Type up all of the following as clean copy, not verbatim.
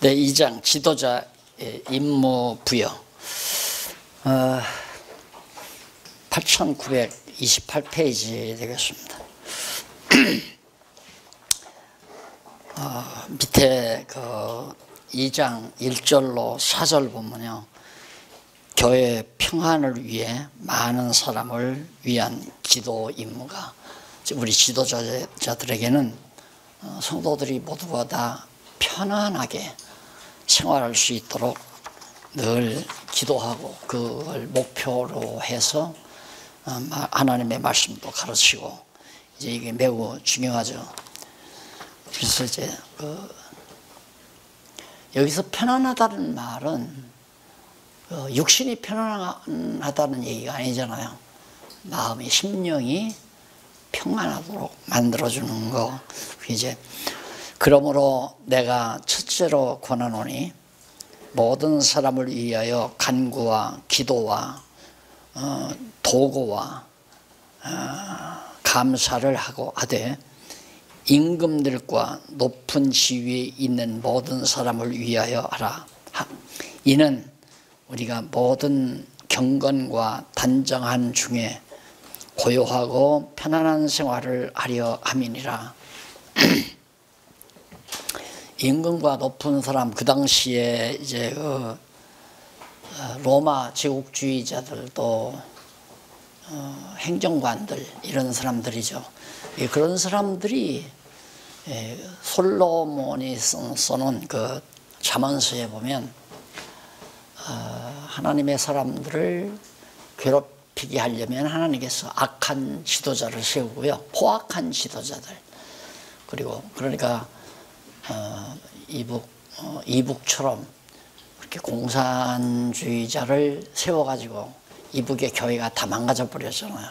네, 2장 지도자의 임무 부여. 8928페이지 되겠습니다. 밑에 그 2장 1절로 4절 보면요, 교회 평안을 위해 많은 사람을 위한 기도 임무가, 우리 지도자들에게는 성도들이 모두가 다 편안하게 생활할 수 있도록 늘 기도하고 그걸 목표로 해서 하나님의 말씀도 가르치고, 이제 이게 매우 중요하죠. 그래서 이제 여기서 편안하다는 말은 육신이 편안하다는 얘기가 아니잖아요. 마음이, 심령이 평안하도록 만들어주는 거. 이제 그러므로 내가 첫째로 권하노니 모든 사람을 위하여 간구와 기도와 도구와 감사를 하고 하되, 임금들과 높은 지위에 있는 모든 사람을 위하여 하라. 이는 우리가 모든 경건과 단정한 중에 고요하고 편안한 생활을 하려 함이니라. 임금과 높은 사람, 그 당시에 이제 로마 제국주의자들도 행정관들, 이런 사람들이죠. 그런 사람들이 솔로몬이 써놓은 그 잠언서에 보면 하나님의 사람들을 괴롭히게 하려면 하나님께서 악한 지도자를 세우고요, 포악한 지도자들, 그리고 그러니까 이북처럼 그렇게 공산주의자를 세워가지고 이북의 교회가 다 망가져 버렸잖아요.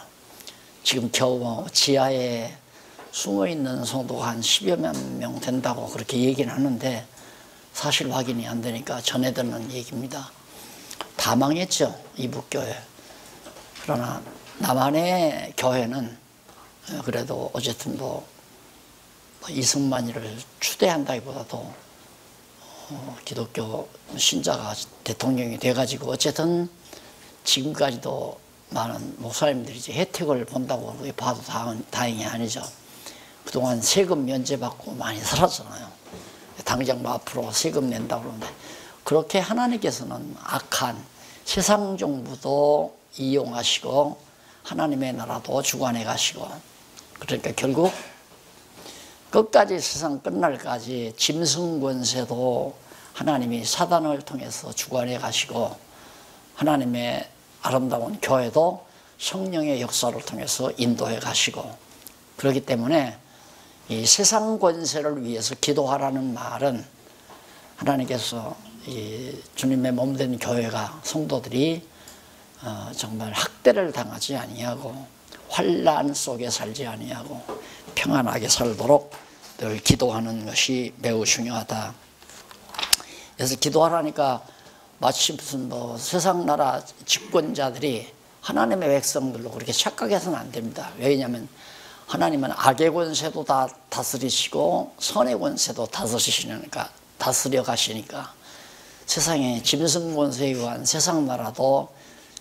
지금 겨우 지하에 숨어있는 성도가 한 10여 명 된다고 그렇게 얘기는 하는데, 사실 확인이 안 되니까 전해드는 얘기입니다. 다 망했죠, 이북교회. 그러나 남한의 교회는 그래도 어쨌든 이승만이를 추대한다기보다도 기독교 신자가 대통령이 돼가지고 어쨌든 지금까지도 많은 목사님들이 이제 혜택을 본다고 봐도 다행이 아니죠. 그동안 세금 면제받고 많이 살았잖아요. 당장 앞으로 세금 낸다고 그러는데, 그렇게 하나님께서는 악한 세상 정부도 이용하시고 하나님의 나라도 주관해 가시고, 그러니까 결국 끝까지 세상 끝날까지 짐승 권세도 하나님이 사단을 통해서 주관해 가시고, 하나님의 아름다운 교회도 성령의 역사를 통해서 인도해 가시고, 그렇기 때문에 이 세상 권세를 위해서 기도하라는 말은, 하나님께서 이 주님의 몸된 교회가, 성도들이 정말 학대를 당하지 아니하고 환난 속에 살지 아니하고 평안하게 살도록 늘 기도하는 것이 매우 중요하다. 그래서 기도하라니까 마치 무슨 세상 나라 집권자들이 하나님의 백성들로 그렇게 착각해서는 안 됩니다. 왜냐하면 하나님은 악의 권세도 다 다스리시고 선의 권세도 다스려 가시니까, 세상에 짐승 권세에 의한 세상 나라도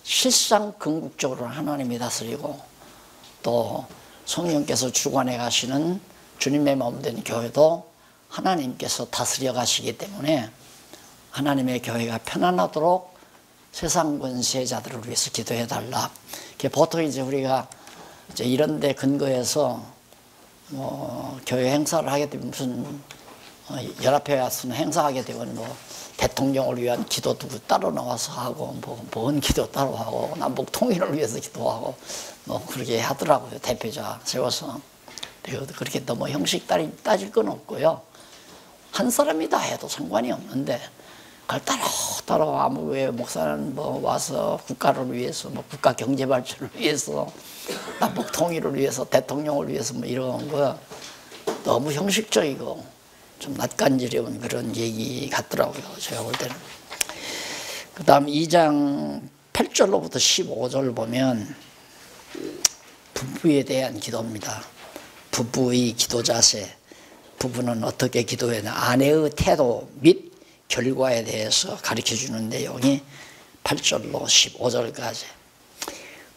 실상 궁극적으로 하나님이 다스리고, 또 성령께서 주관해 가시는 주님의 몸된 교회도 하나님께서 다스려 가시기 때문에 하나님의 교회가 편안하도록 세상 권세자들을 위해서 기도해 달라. 보통 이제 우리가 이제 이런 데 근거해서 교회 행사를 하게 되면, 무슨 연합회 같은 행사하게 되면 대통령을 위한 기도 누구 따로 나와서 하고, 뭔 기도 따로 하고, 남북 통일을 위해서 기도하고 그렇게 하더라고요. 대표자 세워서. 그렇게 너무 형식 따질 건 없고요. 한 사람이 다 해도 상관이 없는데, 그걸 따로 아무 왜 목사는 와서 국가를 위해서, 국가 경제 발전을 위해서, 남북 통일을 위해서, 대통령을 위해서 이런 거 너무 형식적이고 좀 낯간지러운 그런 얘기 같더라고요, 제가 볼 때는. 그 다음 2장 8절로부터 15절 보면 부부에 대한 기도입니다. 부부의 기도 자세. 부부는 어떻게 기도해야 하냐. 아내의 태도 및 결과에 대해서 가르쳐주는 내용이 8절로 15절까지.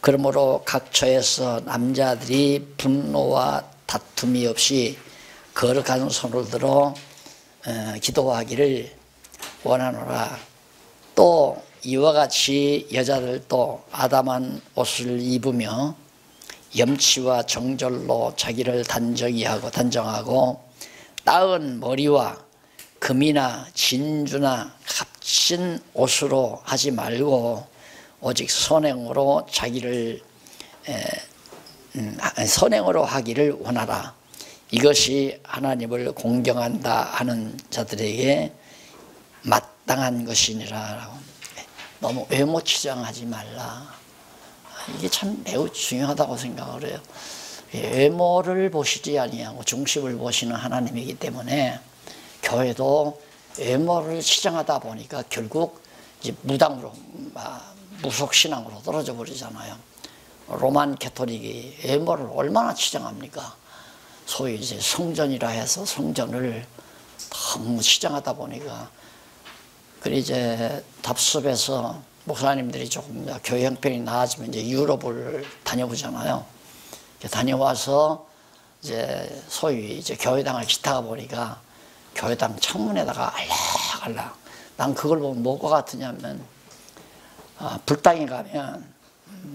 그러므로 각 처에서 남자들이 분노와 다툼이 없이 거룩한 손을 들어 기도하기를 원하노라. 또 이와 같이 여자들도 아담한 옷을 입으며 염치와 정절로 자기를 단정하고 따은 머리와 금이나 진주나 값진 옷으로 하지 말고 오직 선행으로 선행으로 하기를 원하라. 이것이 하나님을 공경한다 하는 자들에게 마땅한 것이니라. 너무 외모 치장하지 말라. 이게 참 매우 중요하다고 생각을 해요. 외모를 보시지 아니하고 중심을 보시는 하나님이기 때문에 교회도 외모를 치장하다 보니까 결국 이제 무당으로, 무속신앙으로 떨어져 버리잖아요. 로만 캐토릭이 외모를 얼마나 치장합니까? 소위 이제 성전이라 해서 성전을 너무 치장하다 보니까. 그리고 이제 답습에서 목사님들이 조금 교회 형편이 나아지면 이제 유럽을 다녀보잖아요. 다녀와서 이제 소위 이제 교회당을 기타가 보니까 교회당 창문에다가 알락알락. 난 그걸 보면 뭐가 같으냐면, 불당에 가면,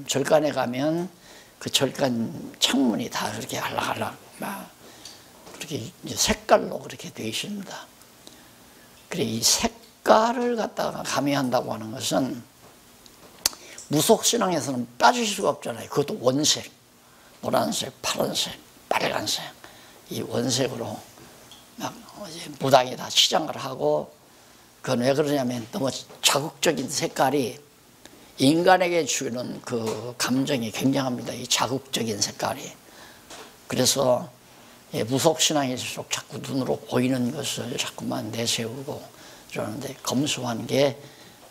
절간에 가면 그 절간 창문이 다 그렇게 알락알락 그렇게 이제 색깔로 그렇게 되어 있습니다. 그래, 이 색깔을 갖다가 가미한다고 하는 것은 무속신앙에서는 빠질 수가 없잖아요. 그것도 원색, 노란색, 파란색, 빨간색, 이 원색으로 막 무당이 다 치장을 하고, 그건 왜 그러냐면 너무 자극적인 색깔이 인간에게 주는 그 감정이 굉장합니다. 이 자극적인 색깔이. 그래서 무속신앙일수록 자꾸 눈으로 보이는 것을 자꾸만 내세우고 그러는데 검소한 게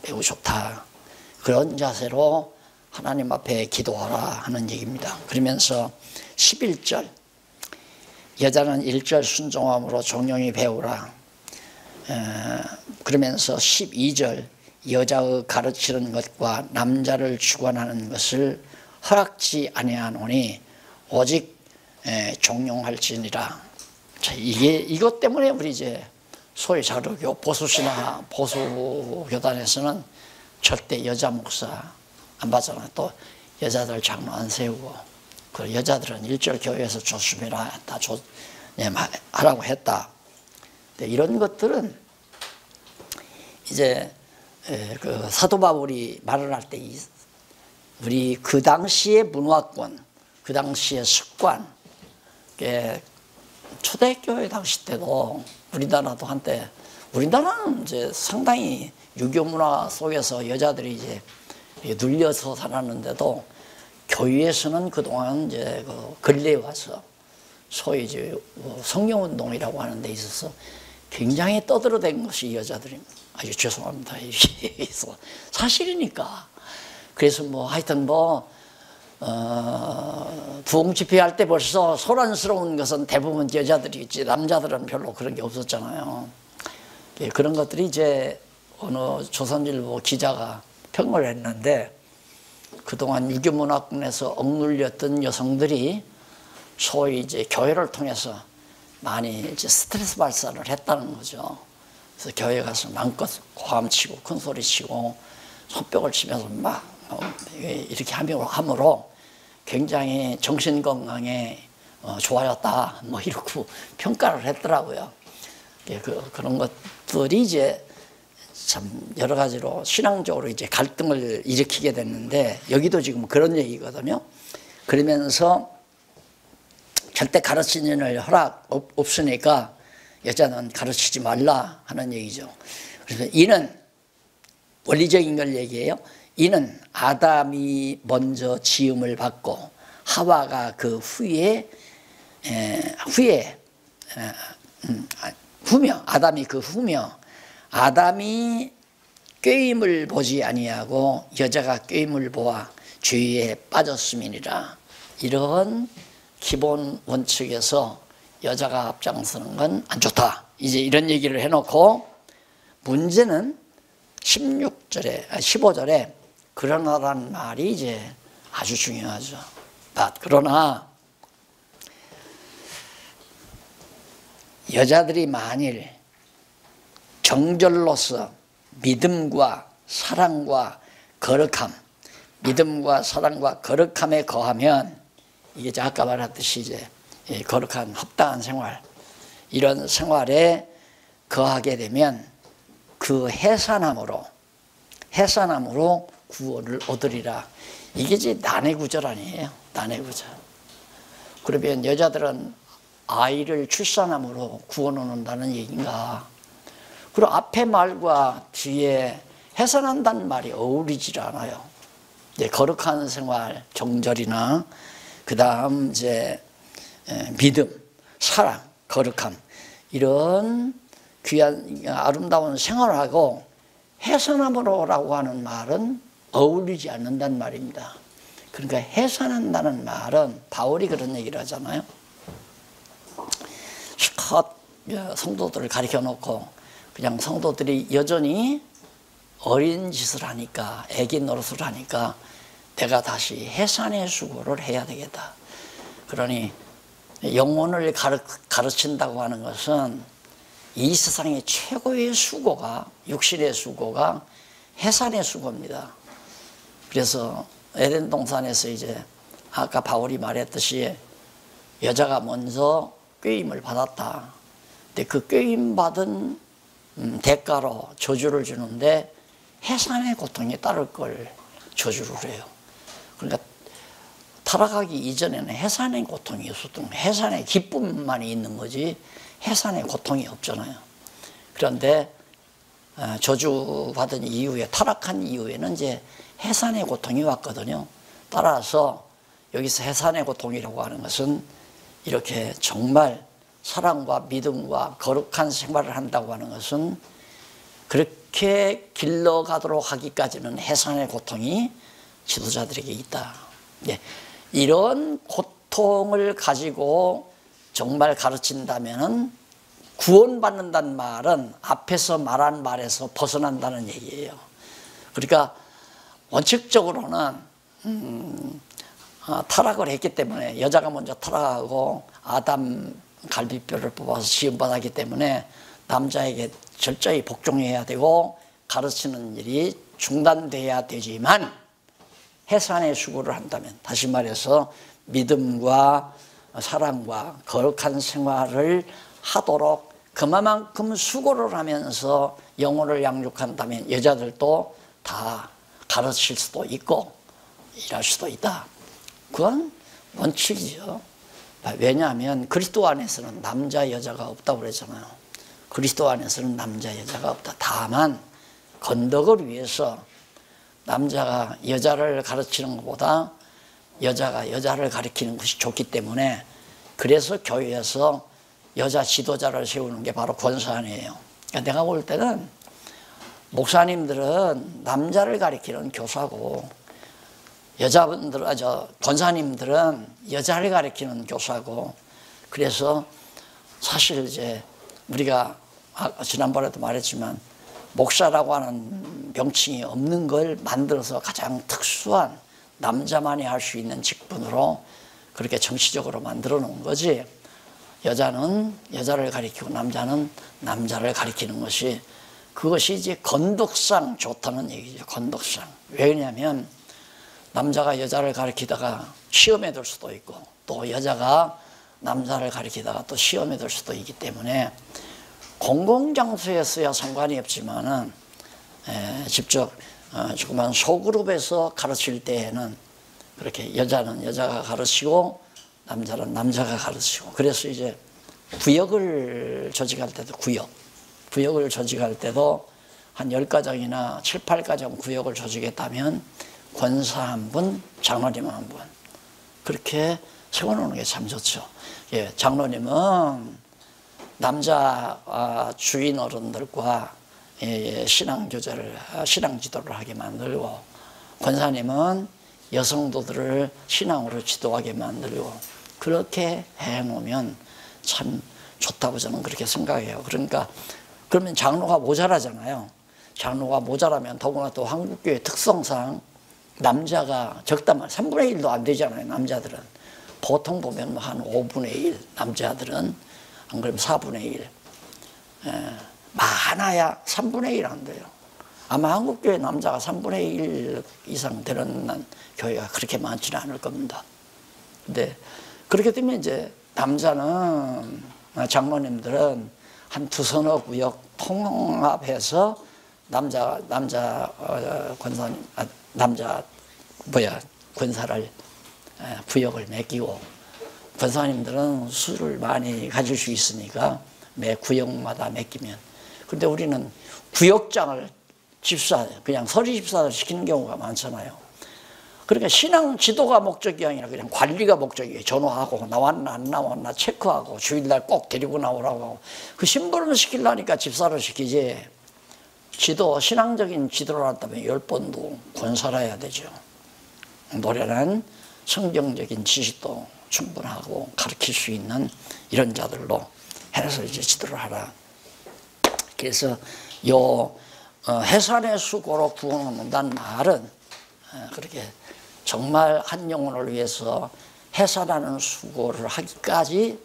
매우 좋다. 그런 자세로 하나님 앞에 기도하라 하는 얘기입니다. 그러면서 11절, 여자는 1절 순종함으로 종용히 배우라. 그러면서 12절, 여자의 가르치는 것과 남자를 주관하는 것을 허락지 아니하노니 오직 종용할지니라. 자, 이것 때문에 우리 이제 소위 자르교 보수신화 보수교단에서는 절대 여자 목사 안 받잖아요. 또 여자들 장로 안 세우고, 그 여자들은 일절 교회에서 조심해라, 다 하라고 했다. 근데 이런 것들은 이제 그 사도 바울이 말을 할 때 우리 그 당시의 문화권, 그 당시의 습관, 초대교회 당시 때도 우리나라도 한때, 우리나라는 이제 상당히 유교 문화 속에서 여자들이 이제 눌려서 살았는데도 교회에서는 그동안 이제 그 근래에 와서 소위 이제 성령운동이라고 하는 데 있어서 굉장히 떠들어댄 것이 여자들입니다. 아주 죄송합니다. 이게 사실이니까. 그래서 뭐 하여튼 부흥 집회할 때 벌써 소란스러운 것은 대부분 여자들이지 남자들은 별로 그런 게 없었잖아요. 그런 것들이 이제 어느 조선일보 기자가 평을 했는데, 그동안 유교문화권에서 억눌렸던 여성들이 소위 이제 교회를 통해서 많이 이제 스트레스 발산을 했다는 거죠. 그래서 교회 가서 마음껏 고함 치고 큰 소리 치고 손뼉을 치면서 막 이렇게 함으로 굉장히 정신 건강에 좋아졌다, 뭐 이러고 평가를 했더라고요. 그런 것들이 이제 참 여러 가지로 신앙적으로 이제 갈등을 일으키게 됐는데, 여기도 지금 그런 얘기거든요. 그러면서 절대 가르치는 일 허락 없으니까 여자는 가르치지 말라 하는 얘기죠. 그래서 이는 원리적인 걸 얘기해요. 이는 아담이 먼저 지음을 받고 하와가 그 아담이 그 후며 아담이 꾀임을 보지 아니하고 여자가 꾀임을 보아 죄에 빠졌음이니라. 이런 기본 원칙에서 여자가 앞장서는 건 안 좋다. 이제 이런 얘기를 해놓고 문제는 15절에 그러나라는 말이 이제 아주 중요하죠. 그러나 여자들이 만일 정절로서 믿음과 사랑과 거룩함에 거하면, 이게 아까 말했듯이 이제 거룩한 합당한 생활, 이런 생활에 거하게 되면 그 해산함으로 구원을 얻으리라. 이게 이제 난해 구절 아니에요? 난해 구절. 그러면 여자들은 아이를 출산함으로 구원을 얻는다는 얘기인가? 그리고 앞에 말과 뒤에 해산한다는 말이 어울리질 않아요. 이제 거룩한 생활, 정절이나 그 다음 이제 믿음, 사랑, 거룩함, 이런 귀한 아름다운 생활하고 해산함으로라고 하는 말은 어울리지 않는다는 말입니다. 그러니까 해산한다는 말은 바울이 그런 얘기를 하잖아요. 실컷 성도들을 가르쳐 놓고 그냥 성도들이 여전히 어린 짓을 하니까, 애기 노릇을 하니까 내가 다시 해산의 수고를 해야 되겠다. 그러니 영혼을 가르친다고 하는 것은 이 세상의 최고의 수고가, 육신의 수고가 해산의 수고입니다. 그래서 에덴 동산에서 이제 아까 바울이 말했듯이 여자가 먼저 꾀임을 받았다. 근데 그 꾀임 받은 대가로 저주를 주는데 해산의 고통이 따를 걸 저주를 해요. 그러니까 타락하기 이전에는 해산의 고통이 있었던, 해산의 기쁨만이 있는 거지 해산의 고통이 없잖아요. 그런데 저주받은 이후에, 타락한 이후에는 이제 해산의 고통이 왔거든요. 따라서 여기서 해산의 고통이라고 하는 것은 이렇게 정말 사랑과 믿음과 거룩한 생활을 한다고 하는 것은 그렇게 길러가도록 하기까지는 해산의 고통이 지도자들에게 있다. 네. 이런 고통을 가지고 정말 가르친다면은 구원받는다는 말은 앞에서 말한 말에서 벗어난다는 얘기예요. 그러니까 원칙적으로는 타락을 했기 때문에, 여자가 먼저 타락하고 아담 갈비뼈를 뽑아서 시험받았기 때문에 남자에게 철저히 복종해야 되고 가르치는 일이 중단돼야 되지만, 해산의 수고를 한다면, 다시 말해서 믿음과 사랑과 거룩한 생활을 하도록 그만큼 수고를 하면서 영혼을 양육한다면 여자들도 다 가르칠 수도 있고 일할 수도 있다. 그건 원칙이죠. 왜냐하면 그리스도 안에서는 남자 여자가 없다고 그랬잖아요. 그리스도 안에서는 남자 여자가 없다. 다만 건덕을 위해서 남자가 여자를 가르치는 것보다 여자가 여자를 가르치는 것이 좋기 때문에, 그래서 교회에서 여자 지도자를 세우는 게 바로 권사안이에요. 그러니까 내가 볼 때는 목사님들은 남자를 가르치는 교사고, 권사님들은 여자를 가르치는 교사고, 그래서 사실 이제 우리가 지난번에도 말했지만 목사라고 하는 명칭이 없는 걸 만들어서 가장 특수한 남자만이 할 수 있는 직분으로 그렇게 정치적으로 만들어 놓은 거지, 여자는 여자를 가리키고 남자는 남자를 가리키는 것이, 그것이 이제 건덕상 좋다는 얘기죠. 건덕상. 왜냐하면 남자가 여자를 가리키다가 시험에 들 수도 있고, 또 여자가 남자를 가리키다가 또 시험에 들 수도 있기 때문에 공공장소에서야 상관이 없지만은 직접 조그만 소그룹에서 가르칠 때에는 그렇게 여자는 여자가 가르치고 남자는 남자가 가르치고, 그래서 이제 구역을 조직할 때도 구역을 조직할 때도 한 10가정이나 7, 8가정 구역을 조직했다면 권사 한 분, 장로님 한 분, 그렇게 세워놓는 게 참 좋죠. 예, 장로님은 남자 주인 어른들과 신앙 교제를, 신앙 지도를 하게 만들고, 권사님은 여성도들을 신앙으로 지도하게 만들고, 그렇게 해놓으면 참 좋다고 저는 그렇게 생각해요. 그러니까 그러면 장로가 모자라잖아요. 장로가 모자라면 더구나 또 한국교회 특성상 남자가 적다만 3분의 1도 안 되잖아요. 남자들은. 보통 보면 한 5분의 1, 남자들은 안 그러면 4분의 1. 많아야 3분의 1 안 돼요. 아마 한국교회 남자가 3분의 1 이상 되는 교회가 그렇게 많지는 않을 겁니다. 근데 그렇게 되면 이제 남자는, 장로님들은 한 두서너 구역 통합해서 권사를 구역을 맡기고, 권사님들은 수를 많이 가질 수 있으니까 매 구역마다 맡기면. 근데 우리는 구역장을 그냥 서리 집사를 시키는 경우가 많잖아요. 그러니까 신앙 지도가 목적이 아니라 그냥 관리가 목적이에요. 전화하고 나왔나 안 나왔나 체크하고 주일날 꼭 데리고 나오라고 하고. 그 심부름 시키려니까 집사를 시키지, 신앙적인 지도를 한다면 10번도 권사를 해야 되죠. 노련한 성경적인 지식도 충분하고 가르칠 수 있는 이런 자들로 해서 이제 지도를 하라. 그래서 해산의 수고로 구원 얻는다는 말은 그렇게 정말 한 영혼을 위해서 해산하는 수고를 하기까지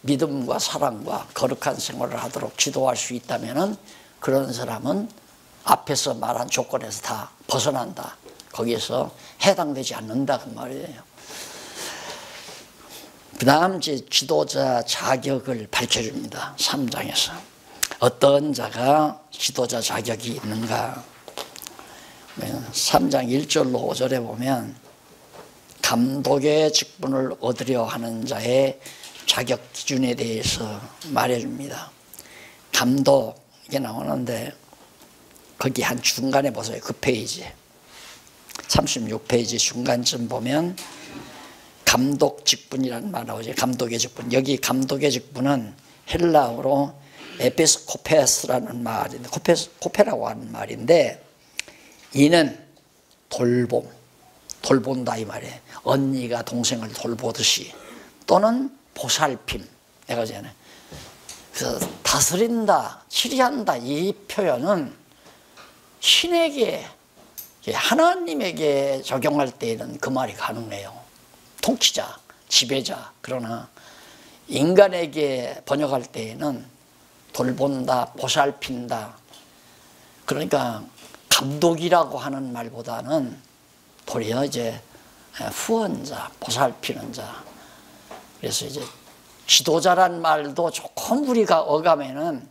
믿음과 사랑과 거룩한 생활을 하도록 지도할 수 있다면 그런 사람은 앞에서 말한 조건에서 다 벗어난다. 거기에서 해당되지 않는다 그 말이에요. 그 다음 이제 지도자 자격을 밝혀줍니다. 3장에서. 어떤 자가 지도자 자격이 있는가. 3장 1절로 5절에 보면 감독의 직분을 얻으려 하는 자의 자격 기준에 대해서 말해줍니다. 감독 이게 나오는데 거기 한 중간에 보세요. 그 페이지 36페이지 중간쯤 보면 감독 직분이라는 말 나오죠. 감독의 직분. 여기 감독의 직분은 헬라어로 에피스코페스라는 말인데, 코페라고 하는 말인데, 이는 돌본다 이 말이에요. 언니가 동생을 돌보듯이, 또는 보살핌. 내가 전에 그래서 다스린다, 치리한다 이 표현은 신에게, 하나님에게 적용할 때에는 그 말이 가능해요. 통치자, 지배자. 그러나 인간에게 번역할 때에는 돌본다, 보살핀다. 그러니까 감독이라고 하는 말보다는 도리어 이제 후원자, 보살피는 자. 그래서 이제 지도자란 말도 조금 우리가 어감에는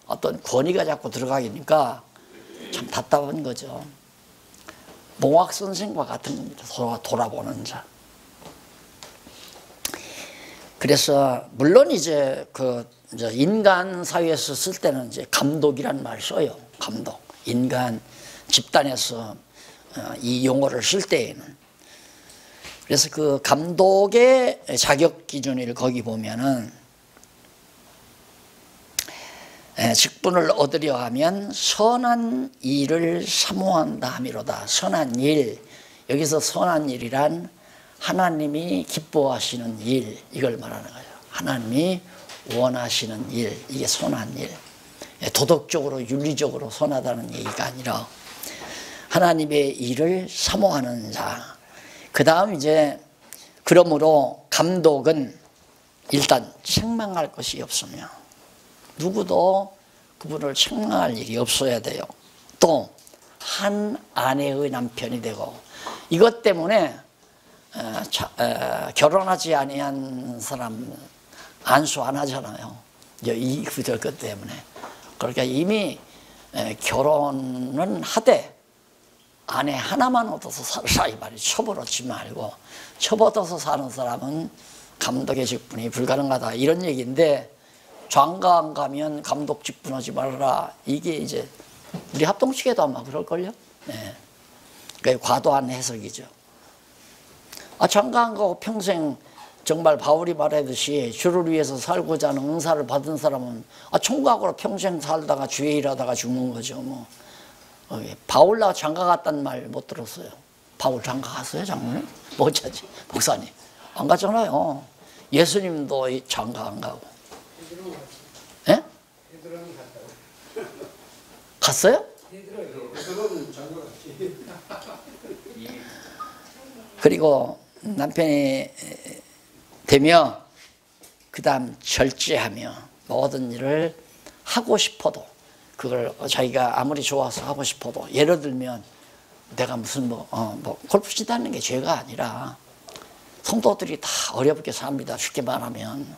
어떤 권위가 자꾸 들어가니까 참 답답한 거죠. 몽학 선생과 같은 겁니다. 돌아보는 자. 그래서 물론 이제 이제 인간 사회에서 쓸 때는 이제 감독이라는 말을 써요. 감독. 인간 집단에서 이 용어를 쓸 때에는. 그래서 그 감독의 자격 기준을 거기 보면은 직분을 얻으려 하면 선한 일을 사모한다 함이로다. 선한 일. 여기서 선한 일이란 하나님이 기뻐하시는 일, 이걸 말하는 거예요. 하나님이 원하시는 일, 이게 선한 일. 도덕적으로 윤리적으로 선하다는 얘기가 아니라 하나님의 일을 사모하는 자. 그 다음 이제 그러므로 감독은 일단 책망할 것이 없으며 누구도 그분을 책망할 일이 없어야 돼요. 또 한 아내의 남편이 되고, 이것 때문에 결혼하지 아니한 사람 안수 안 하잖아요. 이 구절 것 때문에. 그러니까 이미 결혼은 하되 아내 하나만 얻어서 살라 이 말이. 첩을 얻지 말고, 첩 얻어서 사는 사람은 감독의 직분이 불가능하다 이런 얘기인데, 장가 안 가면 감독 직분 하지 말아라. 이게 이제 우리 합동측에도 아마 그럴걸요. 네. 그러니까 과도한 해석이죠. 장가 안 가고 평생 정말 바울이 말하듯이 주를 위해서 살고자 하는 은사를 받은 사람은 총각으로 평생 살다가 주의 일하다가 죽는 거죠. 뭐. 바울 나 장가 갔다는 말 못 들었어요. 바울 장가 갔어요, 장로님? 못 찾지, 목사님. 안 갔잖아요. 예수님도 장가 안 가고. 예? 갔어요? 그리고 남편이 되며 그 다음 절제하며 모든 일을 하고 싶어도 그걸 자기가 아무리 좋아서 하고 싶어도 예를 들면 내가 무슨 골프 치다는 게 죄가 아니라 성도들이 다 어렵게 삽니다. 쉽게 말하면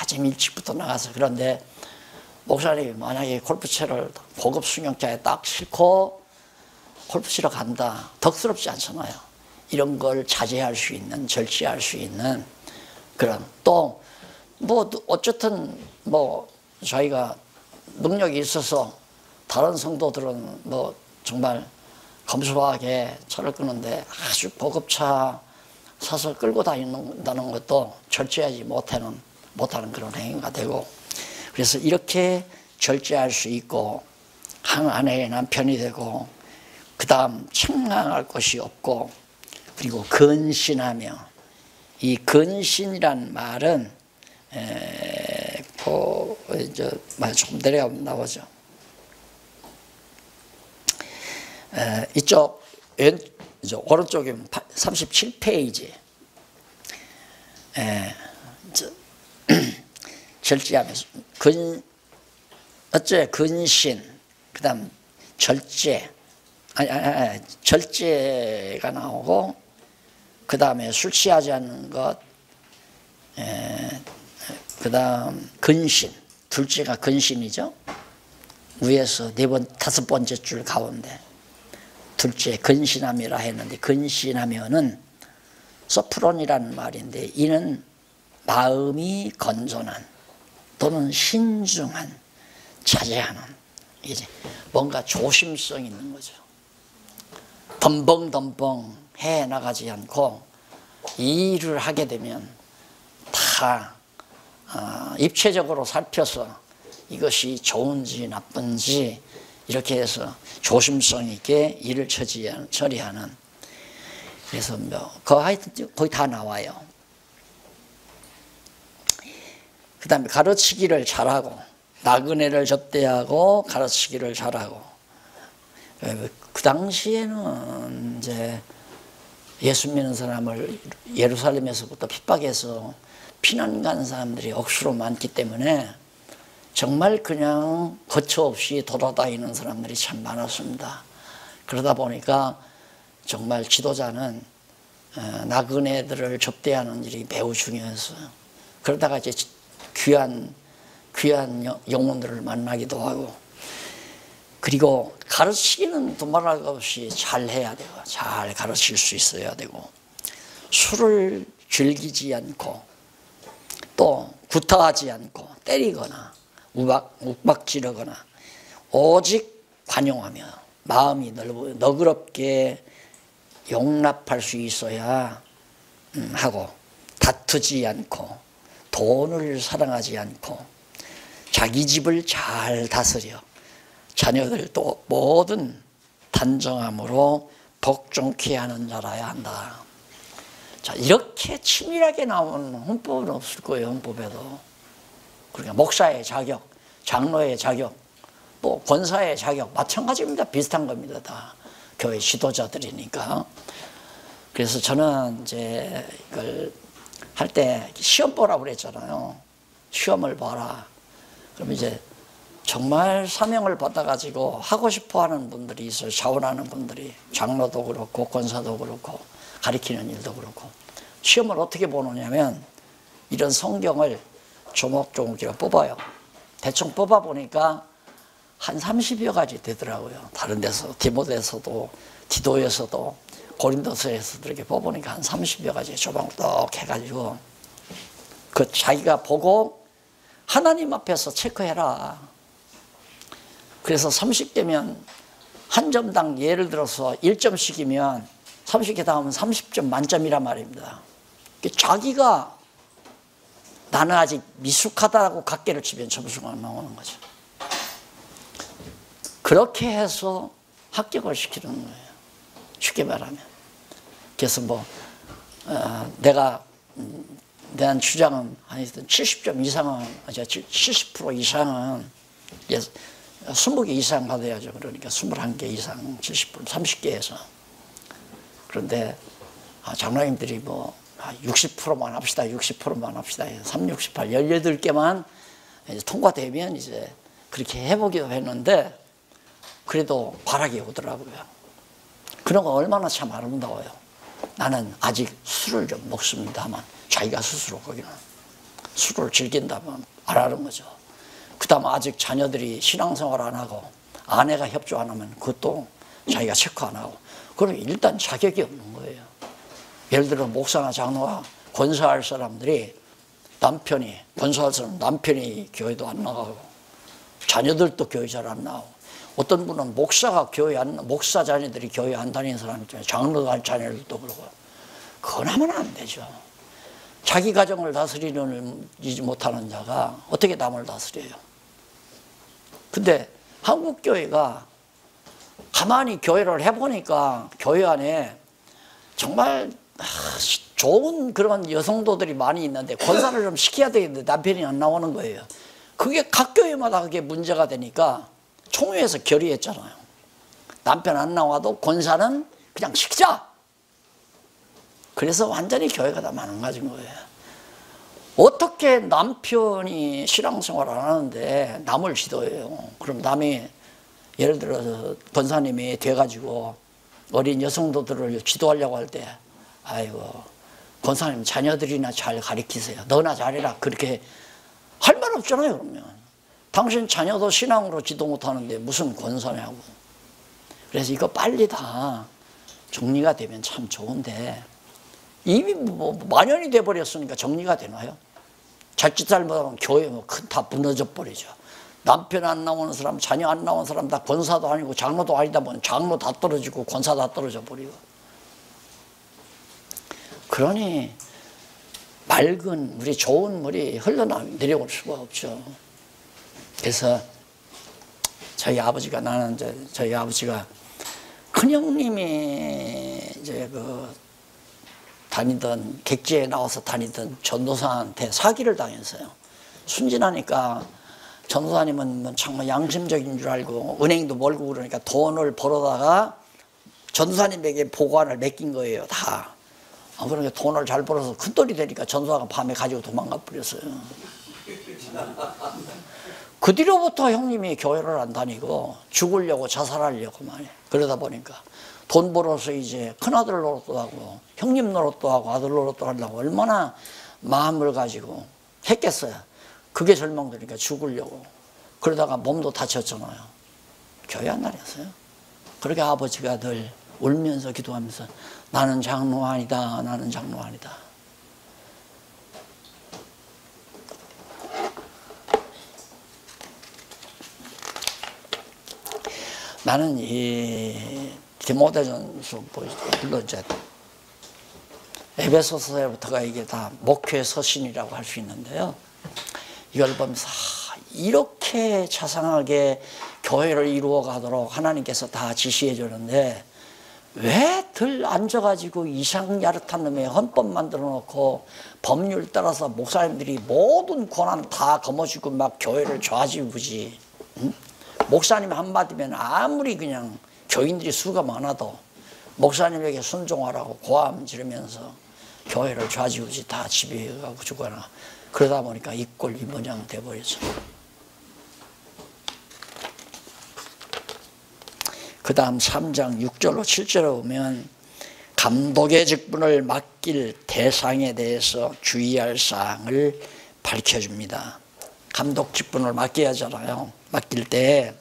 아침 일찍부터 나가서. 그런데 목사님이 만약에 골프채를 고급 승용차에 딱 싣고 골프 치러 간다. 덕스럽지 않잖아요. 이런 걸 자제할 수 있는, 절제할 수 있는 그런, 또 어쨌든 자기가 능력이 있어서 다른 성도들은 정말 검소하게 차를 끄는데 아주 고급차 사서 끌고 다닌다는 것도 절제하지 못하는 그런 행위가 되고, 그래서 이렇게 절제할 수 있고 한 아내의 남편이 되고, 그 다음 책망할 것이 없고, 그리고 근신하며, 이 근신이란 말은 조금 내려가면 나오죠. 이쪽 오른쪽에 37페이지 절제하면서 어째 근신, 그 다음 절제, 절제가 나오고, 그 다음에 술 취하지 않는 것, 그 다음 근신, 둘째가 근신이죠. 위에서 다섯 번째 줄 가운데 둘째 근신함이라 했는데, 근신하면은 소프론이라는 말인데, 이는 마음이 건전한 또는 신중한, 자제하는, 이제 뭔가 조심성 있는 거죠. 덤벙덤벙 해 나가지 않고 이 일을 하게 되면 다 입체적으로 살펴서 이것이 좋은지 나쁜지 이렇게 해서 조심성 있게 일을 처리하는. 그래서 하여튼 거의 다 나와요. 그 다음에 가르치기를 잘하고, 나그네를 접대하고 가르치기를 잘하고. 그 당시에는 이제 예수 믿는 사람을 예루살렘에서부터 핍박해서 피난 간 사람들이 억수로 많기 때문에 정말 그냥 거처 없이 돌아다니는 사람들이 참 많았습니다. 그러다 보니까 정말 지도자는 나그네들을 접대하는 일이 매우 중요했어요. 그러다가 이제 귀한 영혼들을 만나기도 하고, 그리고 가르치기는 두말할 것 없이 잘 해야 되고, 잘 가르칠 수 있어야 되고, 술을 즐기지 않고, 또 구타하지 않고 때리거나 욱박지르거나, 오직 관용하며 마음이 너그럽게 용납할 수 있어야 하고, 다투지 않고 돈을 사랑하지 않고 자기 집을 잘 다스려 자녀들도 모든 단정함으로 복종케 하는 자라야 한다. 자, 이렇게 치밀하게 나오는 헌법은 없을 거예요. 헌법에도. 그러니까 목사의 자격, 장로의 자격, 또 권사의 자격 마찬가지입니다. 비슷한 겁니다. 다 교회 지도자들이니까. 그래서 저는 이제 이걸 할 때 시험 보라고 그랬잖아요. 시험을 봐라. 그럼 이제 정말 사명을 받아가지고 하고 싶어 하는 분들이 있어요. 자원하는 분들이. 장로도 그렇고 권사도 그렇고 가르치는 일도 그렇고. 시험을 어떻게 보느냐면 이런 성경을 조목조목이라 뽑아요. 대충 뽑아보니까 한 30여 가지 되더라고요. 다른 데서, 디도에서도 고린도서에서도 이렇게 뽑으니까 한 30여 가지 조목조목 해가지고 그 자기가 보고 하나님 앞에서 체크해라. 그래서 30개면 한 점당 예를 들어서 1점씩이면 30개 다음은 30점 만점이란 말입니다. 자기가 나는 아직 미숙하다고 각계를 치면 점수가 나오는 거죠. 그렇게 해서 합격을 시키는 거예요. 쉽게 말하면. 그래서 내가 대한 주장은 하여튼 70점 이상은, 70% 이상은 20개 이상 받아야죠. 그러니까 21개 이상 70%, 30개에서. 그런데 장로님들이 뭐 60%만 합시다. 60%만 합시다. 3, 68, 18개만 통과되면 이제 그렇게 해보기도 했는데 그래도 바락이 오더라고요. 그런 거 얼마나 참 아름다워요. 나는 아직 술을 좀 먹습니다만 자기가 스스로 거기는 술을 즐긴다면 안 하는 거죠. 그 다음 아직 자녀들이 신앙생활 안 하고 아내가 협조 안 하면 그것도 자기가 체크 안 하고 그럼 일단 자격이 없는 거예요. 예를 들어 목사나 장로가 권사할 사람들이 권사할 사람 남편이 교회도 안 나가고 자녀들도 교회 잘 안 나오고 어떤 분은 목사 자녀들이 교회 안 다니는 사람 있잖아요. 장로 자녀들도 그러고 그건 하면 안 되죠. 자기 가정을 다스리지 못하는 자가 어떻게 남을 다스려요? 근데 한국 교회가 가만히 교회를 해보니까 교회 안에 정말 좋은 그런 여성도들이 많이 있는데 권사를 좀 시켜야 되겠는데 남편이 안 나오는 거예요. 그게 각 교회마다 그게 문제가 되니까 총회에서 결의했잖아요. 남편 안 나와도 권사는 그냥 시키자. 그래서 완전히 교회가 다 망가진 거예요. 어떻게 남편이 신앙생활 안 하는데 남을 지도해요. 그럼 남이 예를 들어서 권사님이 돼가지고 어린 여성도들을 지도하려고 할 때 아이고 권사님 자녀들이나 잘 가르치세요. 너나 잘해라. 그렇게 할 말 없잖아요. 그러면 당신 자녀도 신앙으로 지도 못하는데 무슨 권사냐고. 그래서 이거 빨리 다 정리가 되면 참 좋은데 이미 뭐 만연이 돼버렸으니까 정리가 되나요? 자칫 잘못하면 교회 다 무너져 버리죠. 남편 안 나오는 사람, 자녀 안 나오는 사람 다 권사도 아니고 장로도 아니다 보면 장로 다 떨어지고 권사 다 떨어져 버리고. 그러니 맑은 우리 좋은 물이 흘러내려올 수가 없죠. 그래서 저희 아버지가 큰형님이 이제 다니던 객지에 나와서 다니던 전도사한테 사기를 당했어요. 순진하니까 전도사님은 정말 양심적인 줄 알고 은행도 멀고 그러니까 돈을 벌어다가 전도사님에게 보관을 맡긴 거예요. 다. 그러니까 돈을 잘 벌어서 큰 돈이 되니까 전도사가 밤에 가지고 도망가 버렸어요. 그 뒤로부터 형님이 교회를 안 다니고 죽으려고 자살하려고 많이 그러다 보니까 돈 벌어서 이제 큰아들 노릇도 하고 형님 노릇도 하고 아들 노릇도 하려고 얼마나 마음을 가지고 했겠어요. 그게 절망되니까 죽으려고. 그러다가 몸도 다쳤잖아요. 교회 안 다녔어요. 그렇게 아버지가 늘 울면서 기도하면서 나는 장로 아니다. 나는 장로 아니다. 나는 이 디모데전서 물론 이제 에베소서부터가 이게 다 목회 서신이라고 할 수 있는데요. 이걸 보면서 이렇게 자상하게 교회를 이루어 가도록 하나님께서 다 지시해 주는데 왜 들 앉아가지고 이상야릇한 놈의 헌법 만들어 놓고 법률 따라서 목사님들이 모든 권한 다 거머쥐고 막 교회를 좌지우지. 응? 목사님 한마디면 아무리 그냥 교인들이 수가 많아도 목사님에게 순종하라고 고함 지르면서 교회를 좌지우지 다 지배해가고 주거나 그러다 보니까 이 꼴 이 모양 돼버렸어. 그 다음 3장 6절로 7절에 보면 감독의 직분을 맡길 대상에 대해서 주의할 사항을 밝혀줍니다. 감독 직분을 맡겨야 하잖아요. 맡길 때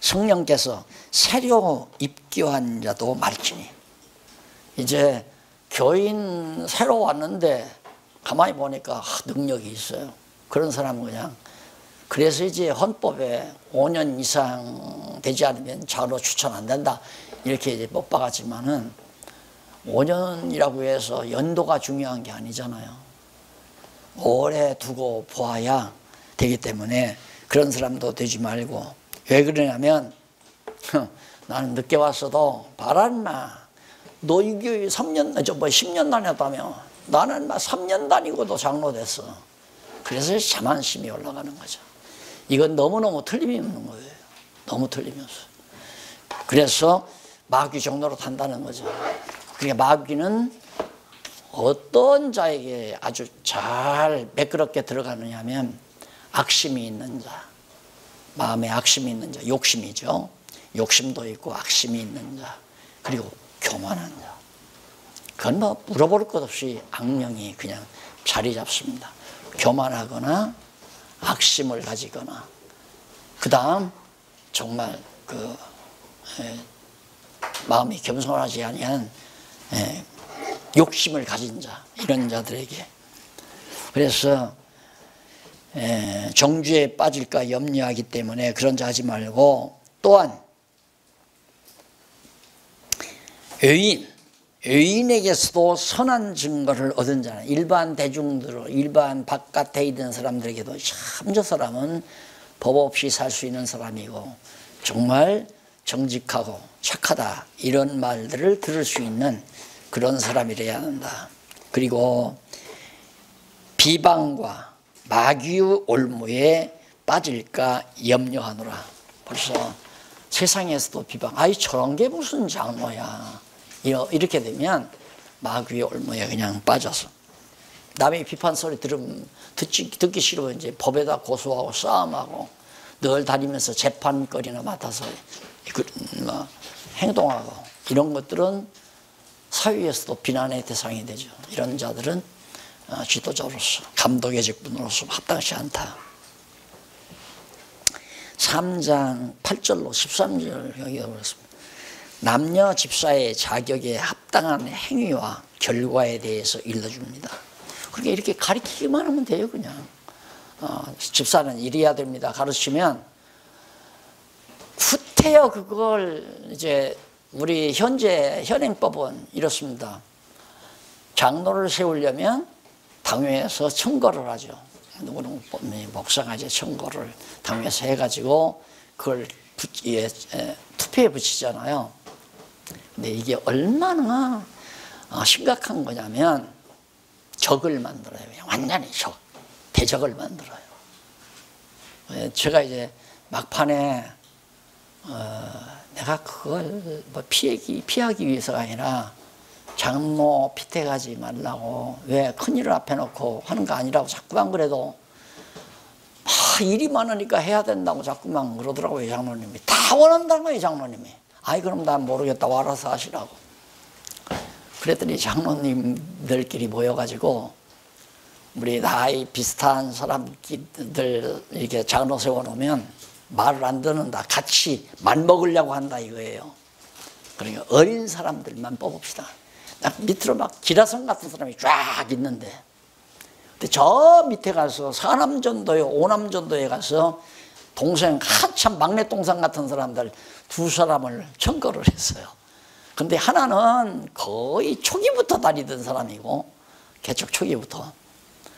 성령께서 새로 입교한 자도 말지니 이제 교인 새로 왔는데 가만히 보니까 능력이 있어요. 그런 사람은 그냥 그래서 이제 헌법에 5년 이상 되지 않으면 장로 추천 안 된다 이렇게 이제 못 박았지만은 5년이라고 해서 연도가 중요한 게 아니잖아요. 오래 두고 보아야 되기 때문에 그런 사람도 되지 말고 왜 그러냐면 나는 늦게 왔어도 바란나 너 이 교회 10년 다녔다며 나는 막 3년 다니고도 장로 됐어. 그래서 자만심이 올라가는 거죠. 이건 너무너무 틀림없는 거예요. 너무 틀림없어. 그래서 마귀 종로로 탄다는 거죠. 그러니까 마귀는 어떤 자에게 아주 잘 매끄럽게 들어가느냐 하면 악심이 있는 자, 마음에 악심이 있는 자, 욕심이죠. 욕심도 있고 악심이 있는 자, 그리고 교만한 자. 그건 뭐 물어볼 것 없이 악령이 그냥 자리 잡습니다. 교만하거나 악심을 가지거나, 그 다음 정말 마음이 겸손하지 아니한 욕심을 가진 자, 이런 자들에게. 그래서 정죄에 빠질까 염려하기 때문에 그런 자 하지 말고, 또한 의인에게서도 선한 증거를 얻은 자는, 일반 대중들, 일반 바깥에 있는 사람들에게도 참 저 사람은 법 없이 살 수 있는 사람이고 정말 정직하고 착하다, 이런 말들을 들을 수 있는 그런 사람이래야 한다. 그리고 비방과 마귀의 올무에 빠질까 염려하노라. 벌써 세상에서도 비방, 아이 저런 게 무슨 장로야, 이렇게 되면 마귀의 올무에 그냥 빠져서 남의 비판 소리 듣기 싫으면 이제 법에다 고소하고 싸움하고 늘 다니면서 재판거리나 맡아서 행동하고, 이런 것들은 사회에서도 비난의 대상이 되죠. 이런 자들은 지도자로서, 감독의 직분으로서 합당치 않다. 3장 8절로 13절 여기에 그렇습니다. 남녀 집사의 자격에 합당한 행위와 결과에 대해서 일러줍니다. 그러니까 이렇게 가르치기만 하면 돼요. 그냥 집사는 이래야 됩니다 가르치면 후태여 그걸 이제 우리 현재 현행법은 이렇습니다. 장로를 세우려면 당회에서 청거를 하죠. 누구는 목사가 이제 청거를 당회에서 해가지고 그걸 투표에 붙이잖아요. 근데 이게 얼마나 심각한 거냐면 적을 만들어요. 완전히 대적을 만들어요. 제가 이제 막판에 내가 그걸 뭐 피하기 위해서가 아니라 장로 피태가지 말라고, 왜 큰일을 앞에 놓고 하는 거 아니라고 자꾸만 그래도 일이 많으니까 해야 된다고 자꾸만 그러더라고요. 장로님이 다 원한다는 거예요. 장로님이. 아이 그럼 난 모르겠다고 알아서 하시라고. 그랬더니 장로님들끼리 모여가지고 우리 나이 비슷한 사람들 이렇게 장로 세워놓으면 말을 안 듣는다, 같이 맘먹으려고 한다 이거예요. 그러니까 어린 사람들만 뽑읍시다. 밑으로 막 기라성 같은 사람이 쫙 있는데, 근데 저 밑에 가서 사남전도에 오남전도에 가서 동생 한참 막내 동생 같은 사람들 두 사람을 청거를 했어요. 근데 하나는 거의 초기부터 다니던 사람이고, 개척 초기부터,